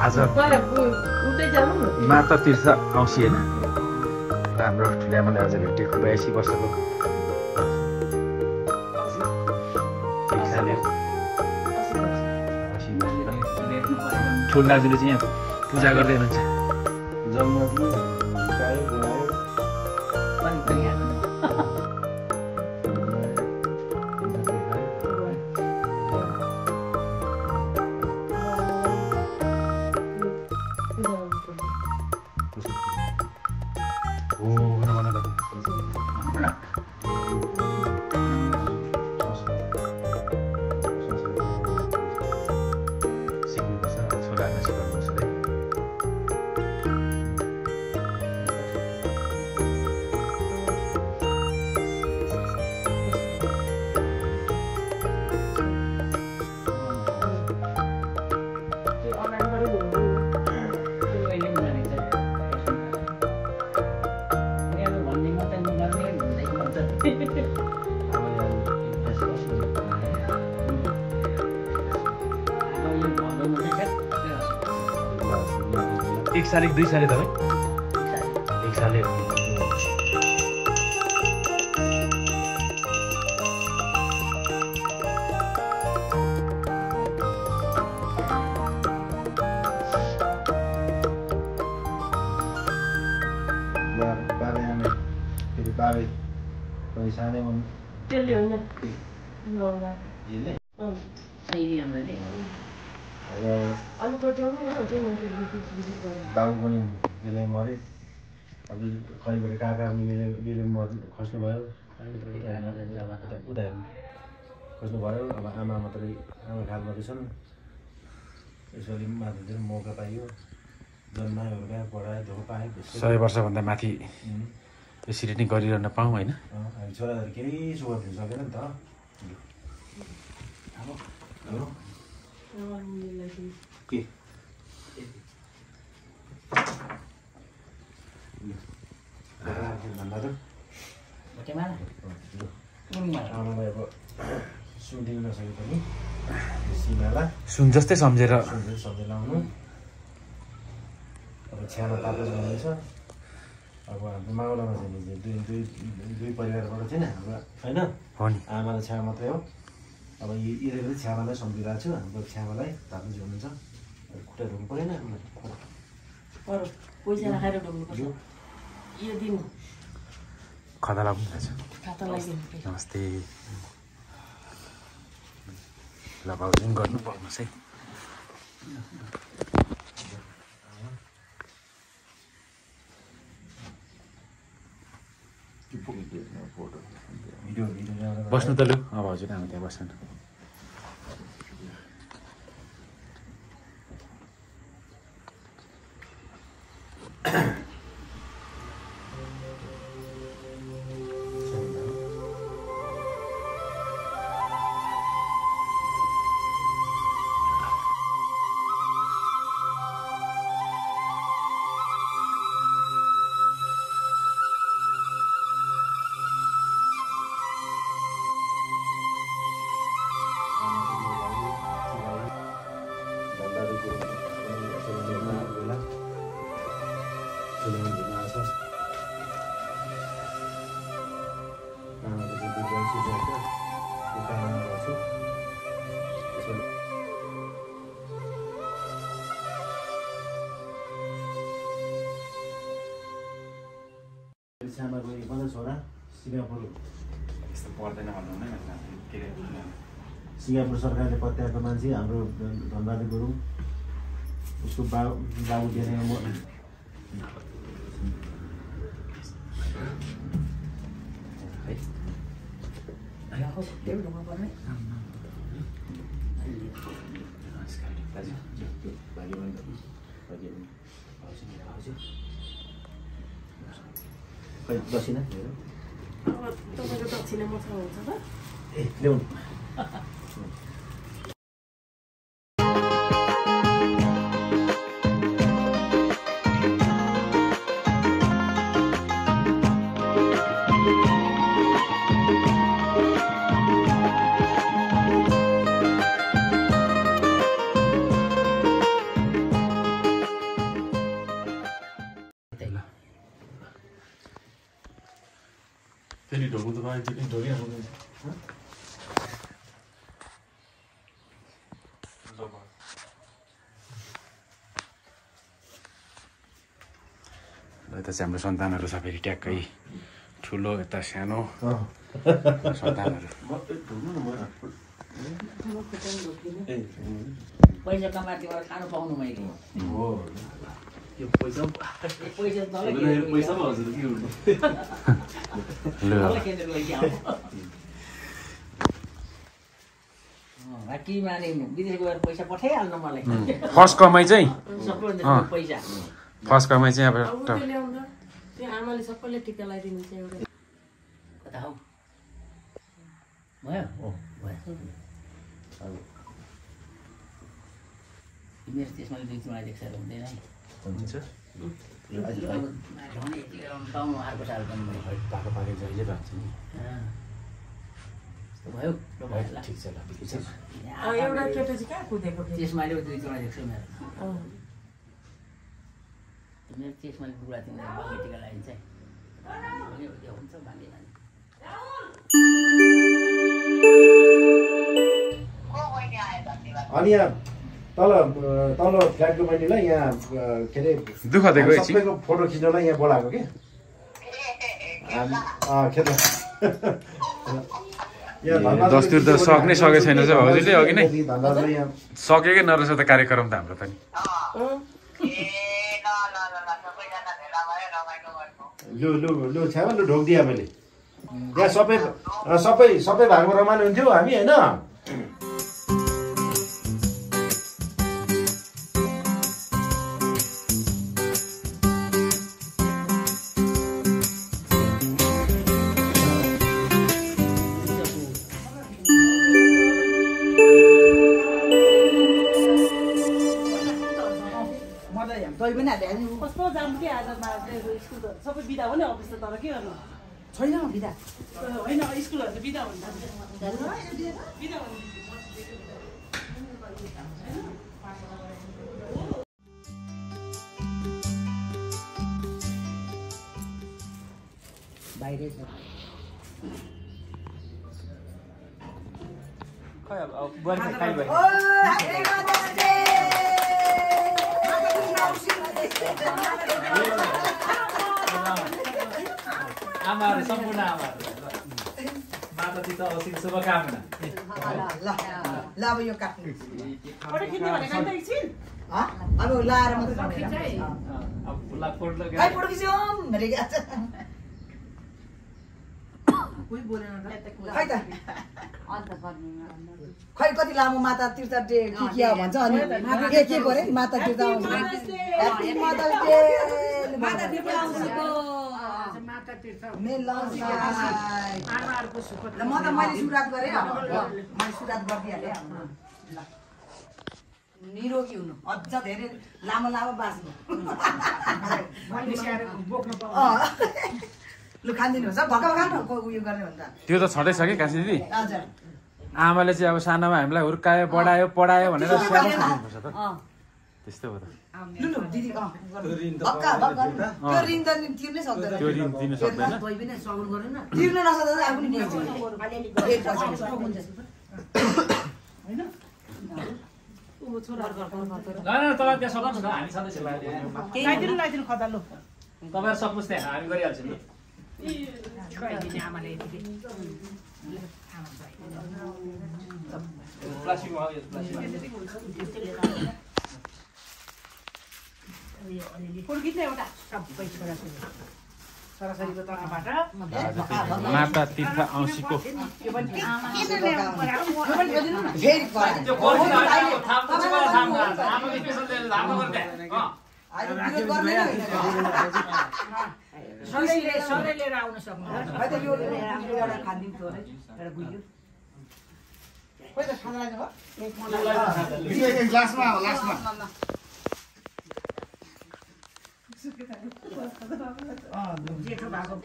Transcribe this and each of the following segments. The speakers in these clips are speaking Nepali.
आज माता तीर्थ औँसी होइन हाम्रो ठुल्यामाले आज भेटेको 82 वर्षको ठुल दाजुले चाहिँ यहाँ पूजा गर्दै हुनुहुन्छ एक साल 2 साल तपाईँ एक साल बाबु पनि बेलै मरे अब कहिले काका पनि बेलै खस्नुभयो उता खस्नुभयो अब आमा मात्रै आमा खाल मात्रै छन् यसरी माथि मौका पाइयो जन्मायो हुर्कायो पढायो धोका पायो 100 वर्षभन्दा माथि यसरी नै गरिरहन पाऊँ होइन छोराहरू केही सुख दिन सकेन नि त के आमालाई अब सुनिदिनु नसके पनि सिमालाई सुन जस्तै सम्झेर लाउनु अब छ्यामा तापस भन्दैछ अब हाम्रो मावलामा चाहिँ दुई परिवारबाट चाहिँ हाम्रो होइन आमालाई छ्या मात्रै हो अब यिनीहरू पनि छ्यामालाई सम्झिरहेको छु हाम्रो छ्यामालाई तापस हुनुहुन्छ खुट्टा ढुक्नु परेन पैसा राखेर ढुक्नुपर्छ यो दिन खदा लाग्नु छ नमस्ते ल भाउजू गर्नु पाउनुहोस् है बस्नु त लु अब हजुर हामी त्यहाँ बस्नु छ्यामाको एक मात्रै छोरा सिङ्गापुर यस्तो पर्दैन भन्नु नै के अरे सिङ्गापुर सरकारले पत्याएको मान्छे हाम्रो धनबहादुर गुरुङ उसको बाबु देखेर म दक्षिणा तपाईँको दक्षिणा मसँग हुन्छ त ए ल्याउनु यता चाहिँ हाम्रो सन्तानहरू सबै ट्याक्कै ठुलो यता सानो सन्तानहरू पैसा कमाएर खानु पाउनु मैले कि माने विदेश गएर पैसा पठाइहाल्नु मलाई फर्स्ट कमाइ चाहिँ सबैभन्दा पैसा फर्स्ट कमाइ चाहिँ अब त्यो आमाले सबैले टिका लगाइदिनु चाहिँ एउटा कता हौ भयो मेरो त्यसमा दुई तिमीलाई देख्छ हुँदैन है पाउनु अर्को साल पनि पाको पाके जहिले भन्छ नि भयो ठिक छ ल एउटा केटा चाहिँ कहाँ कुदेको त्यसमा दुई तिमीलाई देख्छ मेरो मेरो त्यसमा बुढा तिमीलाई बाबु टिका लगाइन्छ हुन्छ भाले अनि यहाँ तल फ्ल्याटको बहिनीलाई यहाँ के अरे दुःख दिएको एकछिन सबैको फोटो खिच्नलाई यहाँ बोलाएको के खेत दस्तुर त सक्नै सकेको छैन चाहिँ हजुरले अघि नै सकेकै नरहेछ त कार्यक्रम त हाम्रो पनि लु छ्यामा लु ढोकिदिएँ मैले यहाँ सबै भागमा रमाइलो हुन्थ्यो हामी होइन कस्तो जाम के आज स्कुल त सबै बिदा हो नि अफिस त तर के गर्नु छैन बिदा होइन स्कुलहरू त बिदा हुन्छ बिदा हुन्छ बाहिरै छ खै अब बुहारी खाइ भयो आमाहरू सम्पूर्ण आमाहरू माताजी त असीम शुभकामना ल अब यो काट्नु फोटो खिच्ने भनेको त एकछिन अब लाएर मात्रै अब फुला फोटो खै फोटो खिच्यौँ भनेको कोही बोलेन खै त खै कति लामो माता तीर्थ डे के भन्छ अनि के गरे माता तीर्थ आउनु ह्याप्पी मदर्स डे माता तीर्थ आउनुको आमाहरुको सुख ल म त मैले सुरुवात गरे मैले सुरुवात गरिदिहालेँ ल निरोगी हुनु अझ धेरै लामो बाँच्नु लु खान्दिनुहोस् भक्का उयो गर्ने हो नि त त्यो त छँदैछ कि काशी दिदी हजुर आमाले चाहिँ अब सानोमा हामीलाई हुर्कायो पढायो भनेर स्याहार्नु सक्नुपर्छ त त्यस्तो हो त लु दिदी भक्का त्यो ऋण त तिर्नै सक्दैन त्यो ऋण दिन सक्दैन तिर्न नसक्दा आफू नि दिन्छ तपाईँ त्यहाँ सक्नुहोस् न हामी सधैँ लाइदिनु खदा लु तपाईँहरू सक्नुहोस् त्यहाँ हामी गरिहाल्छौँ नि प्लास्टिकमा हो यो सरस्वतीको तर्फबाट माता तीर्थ औँसीको सधैँ लिएर आउन सक्नु जेठो भएको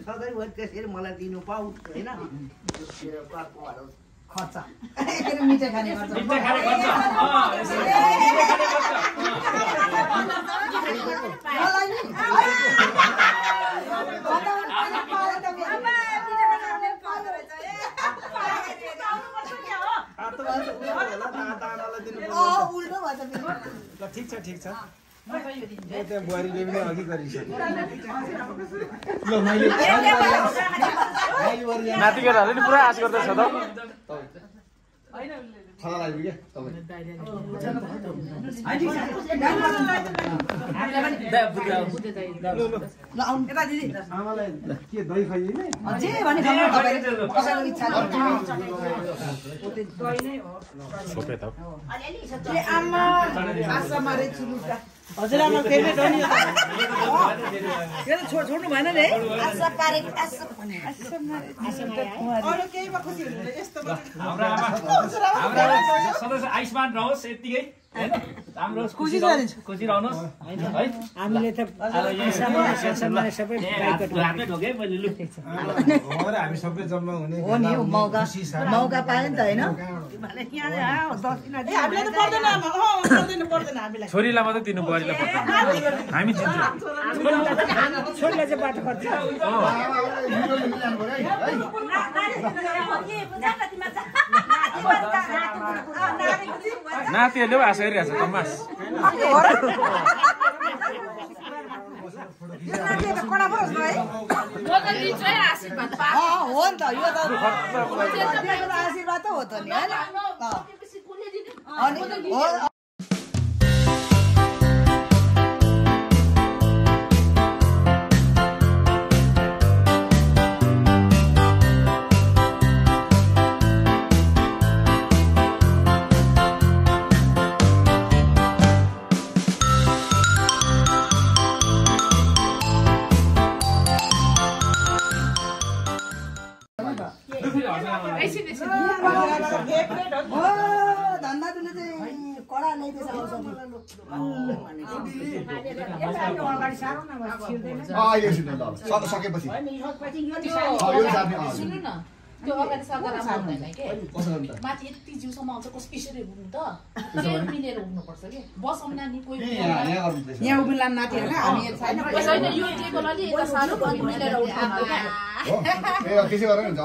सधैँ त्यसरी मलाई दिनु पाऊ होइन खर्च मिठाई खाने खर्च मिठाई खाने खर्च उल्टो भएछ ठिक छ ठिक छ त्यहाँ बुहारीले पनि अघि गरिसक्यो नाति केटाहरूले नि पुरा आश गर्दैछ त आमालाई के दही खाइदिने हजुरआमा फेभरेट हो नि यो त छोड्नु भएन नि अरू केहीमा खुसी हुनु यस्तो हाम्रो आमा सधैँ आयुष्मान रहोस् यत्तिकै राम्रो खुसी रहनुहोस् है हामीले त सबै हातमै ढोके मैले लु हामी सबै जम्मा हुने हो नि मौका पायो नि त होइन छोरीलाई मात्रै दिनु बुहारीलाई पर्दैन हामी दिन्छौँ छोरीलाई चाहिँ बाटो खर्च नातिहरूले पो आशा गरिरहेको छ तमास हो नि त यो त आशीर्वाद त हो त नि होइन धन्दाजुले चाहिँ कडा ल्याइदिएछ सकेपछि त्यो अगाडि सर्दा राम्रो हुँदैन के माथि यति जिउसम्म आउँछ कसरी हुनु त मिलेर हुनुपर्छ कि बसौँ नानी कोही यहाँ उभिला नातिहरु हामी छैन छैन यो टेबल अलि यता सानो पनि मिलेर उठ्नु त्यसै गरेर हुन्छ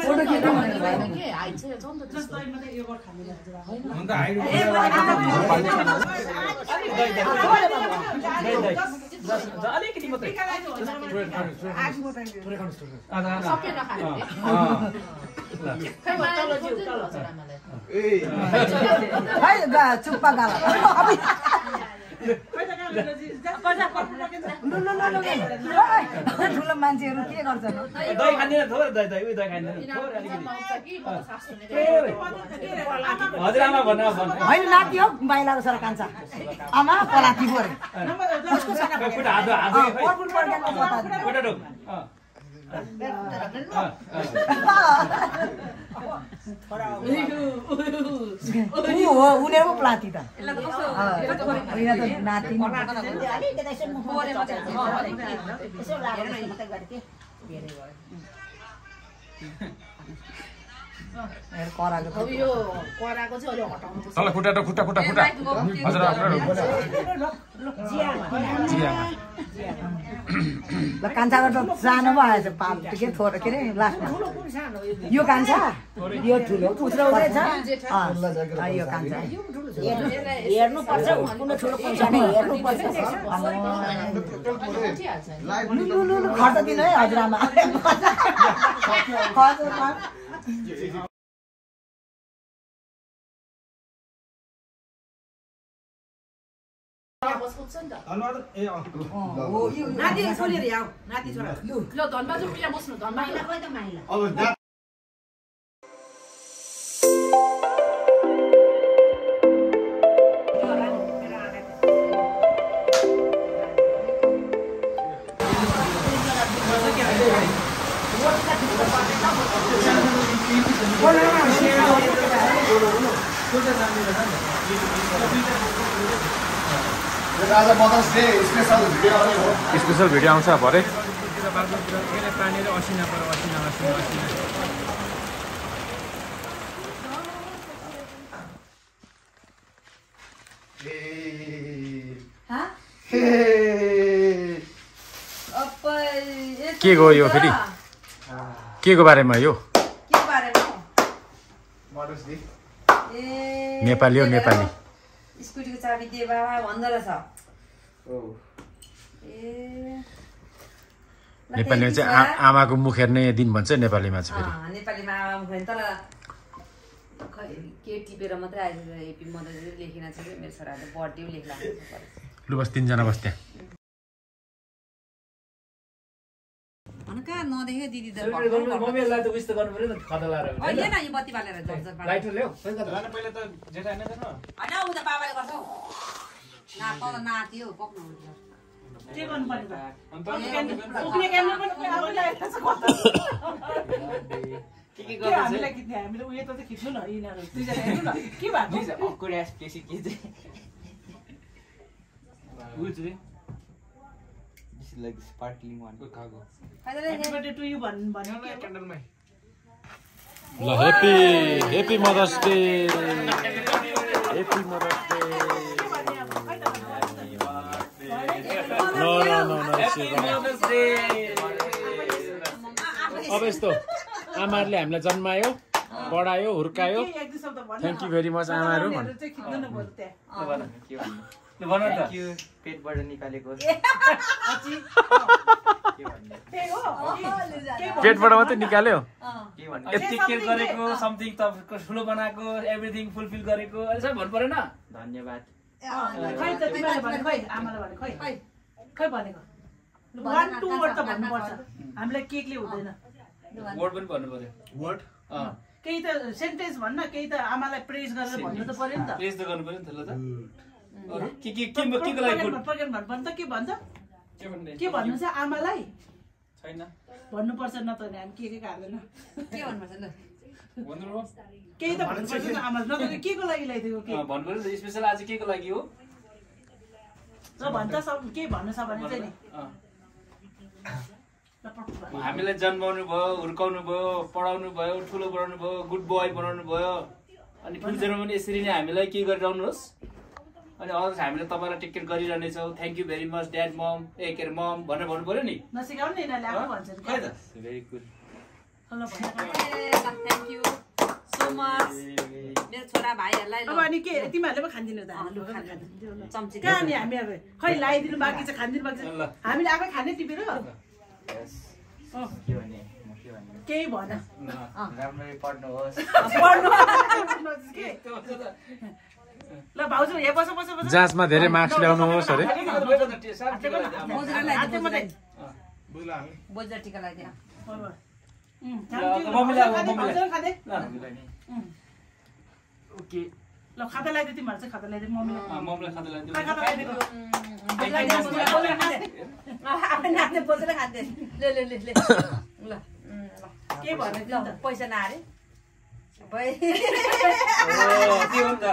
फोटो खिच्नु भएन के हाइट चाहिँ छ नि त त्यस्तो अन्त हाइट अलिकति मात्रै सबै नखाने चुप्पा गाला ठुलो मान्छेहरू के गर्छन् दही खाँदैन थोरै दही उयो दही खाँदैन हजुरआमा भन्नु होइन नाति हो बाइलाको छोरा कान्छा आमा पलाती परे उनीहरू पो प्लाती त नाति कराको यो कराको चाहिँ अलि हटाउनु तल खुट्टा खुट्टा खुट्टा खुट्टा हजुर ल कान्छाबाट सानो पो आएछ पाप के थोर के अरे लास्टमा यो कान्छा यो ठुलो पुत्रो उठेछ यो कान्छा हेर्नुपर्छ कुनै ठुलो पैसा नै हेर्नुपर्छ खर्च दिनु है हजुरआमा नाति छोरीहरु आऊ नाति छोरा ल धनबाज यहाँ बस्नु धनबाज स्पेशल भिडियो आउँछ भरे के गयो यो फेरि के को बारेमा यो नेपाली हो नेपाली स्कुटीको चाबी दिए बाबा भन्दो रहेछ नेपालीमा चाहिँ आमाको मुख हेर्ने दिन भन्छ नेपालीमा चाहिँ फेरि नेपालीमा आमा मुख हेर्ने तर के टिपेर मात्रै आएर एपी मदरले लेखिन छ कि मेरो छोराले बर्थडे लेख्ला लु बस 3 जना बस त्यहाँ कहाँ नदेखे दिदी त मम्मीलाई त उयस त गर्नु पर्यो नि खदा लाएर अहिले न यो बत्ती बालेर झर्झर पारेर लाइटर ल्याऊ पहिला त जेठा हैन हैन उ त बाबाले गर्छ ना त नाति हो पक्नु हुन्छ के गर्नु पर्यो त उक्ने क्यामेरा पनि आफैलाई हेर्छ कता के हामीलाई किन्ने हामीले उयो त खिच्नु न यिनीहरु दुईजना हेर्नु न के भएको अकुरेस केसी के चाहिँ उयो चाहिँ दिस लाइक स्पार्कलिङ वान को खागो ह्यापी बर्थडे टु यु भन्नु के क्यान्डलमै ल happy mother's day happy mother's day अब यस्तो आमाहरूले हामीलाई जन्मायो पढायो हुर्कायो थ्याङ्क यू भेरी मच आमाहरू पेटबाट निकालेको पेटबाट मात्रै निकाल्यो यति केयर गरेको समथिङ तपाईँको ठुलो बनाएको एभ्रिथिङ फुलफिल गरेको अहिले सब भन्नु परेन धन्यवाद खै त तिमीले भने खै आमाले भने खै खै भनेको 1 2 वर्ड त भन्नुपर्छ हामीलाई केकले हुँदैन वर्ड पनि भन्नु पर्यो वर्ड केही त सेन्टेन्स भन्न केही त आमालाई प्रेज गरेर भन्नु त पर्यो नि त प्रेज त गर्नु पर्यो नि त ल त के को लागि गुड भन्छ के भन्छ के भन्ने के भन्नु चाहिँ आमालाई छैन भन्नुपर्छ न त हामी के हाल्दैन के भन्नुपर्छ ल भन्नु केही त भन्नुपर्छ नि आमाले न त के को लागि ल्याइदिएको के भन्नु पर्यो नि स्पेशल आज के को लागि हो ल भन्छ सब के भन्नु छ भने चाहिँ नि हामीलाई जन्माउनु भयो हुर्काउनु भयो पढाउनु भयो ठुलो बनाउनु भयो गुड बोय बनाउनु भयो अनि फ्युचरमा पनि यसरी नै हामीलाई के गरिरहनुहोस् अनि अझ हामीले तपाईँलाई टेक केयर गरिरहनेछौँ thank you very much dad mom के अरे मम भनेर भन्नु पर्यो नि नसिकाउनु नि यिनीहरूले आफै भन्छ नि खै त very good thank you so much मेरो छोरा भाइहरूलाई अब अनि के तिमीहरूले पो खान्दिनु त चम्ची कहाँ नि हामी अब खै लगाइदिनु बाँकी छ खान्दिनु बाँकी छ हामीले आफै खाने टिपेर केही भन राम्ररी पढ्नुहोस् ल भाउजू यहाँ बस बस बस जाँचमा धेरै मार्क्स ल्याउनुहोस् अरे बोजरा टिका लगाइदिनु ओके ल खाता लगाइदियो तिमीहरू चाहिँ खाता लगाइदियो मम्मीलाई मम्मीलाई खाता लगाइदिनु खाता लगाइदिनु नाच्ने बोजरा खाँदै ले ल के भने ल पैसा नआरे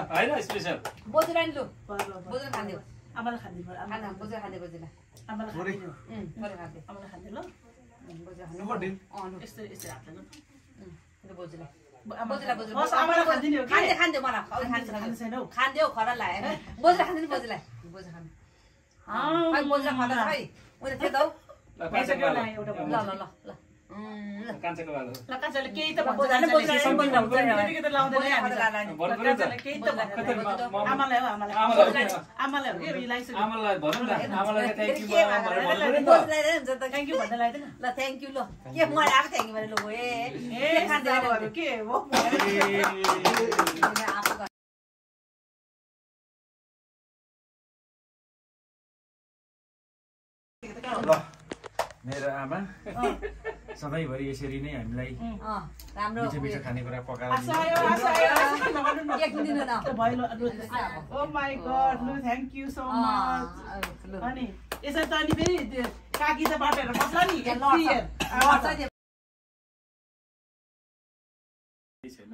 होइन स्पेसल बोजरा नि लु बोजरा खाँदियो आमालाई खान्दिनु खाना बोजरा खाँदै बोजरा आमालाई खान्दिनु खाँदै आमालाई खान्दिनु ल बोजरा यस्तो यस्तो हाल्दैन बोजरा आमालाई खान्दिनु खान्दियो मलाई खान्दियो खरा लाग्यो बोजरा खाँदैन बोजरा बोजरा खानु खै बोजरा खाँदा खै उयो थियो त ल कान्छाको बालो ल कान्छाले केही त भन्छ केही त आमालाई हो आमालाई हो कि लाइसक्यो आमालाई भनौँ न आमालाई थ्याङ्क यू थ्याङ्क यू भन्दा लाग्दैन ल थ्याङ्क यू ल के मलाई आएको थ्याङ्क यू भने ल के हो ल मेरो आमा सधैँभरि यसरी नै हामीलाई मिठो मिठो खानेकुरा पकाएर oh my God no thank you so much अनि यसरी त अनि फेरि काकी त बाटेर बस्ला नि छैन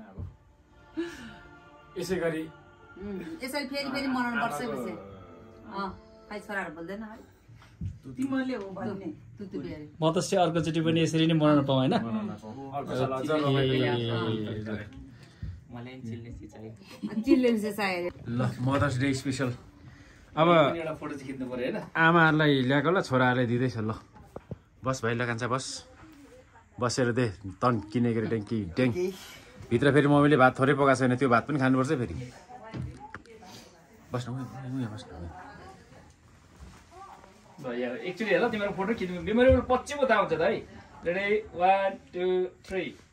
अब यसै गरी यसरी फेरि फेरि मनाउनु पर्छ खै छोराहरू बोल्दैन है तिमीले हो भन्ने म त अर्कोचोटि पनि यसरी नै मनाउन पाऊँ होइन मलाई चिल्ड्रेन्स डे चाहियो चिल्ड्रेन्स डे चाहियो ल मदर्स डे स्पेसल अब एउटा फोटो चाहिँ खिच्नु पर्यो होइन आमाहरूलाई ल्याएको ल छोराहरूले दिँदैछ ल बस भाइ ल कान्छा बस बसेर दे तन किनेको रे ट्याङ्की ट्याङ भित्र फेरि मम्मीले भात थोरै पकाएको छैन त्यो भात पनि खानुपर्छ फेरि बस्नु बस्नु एक्चुअली हेर तिम्रो फोटो खिच्नु मेमोरेबल पछि पो त आउँछ त है रेडी 1 2 3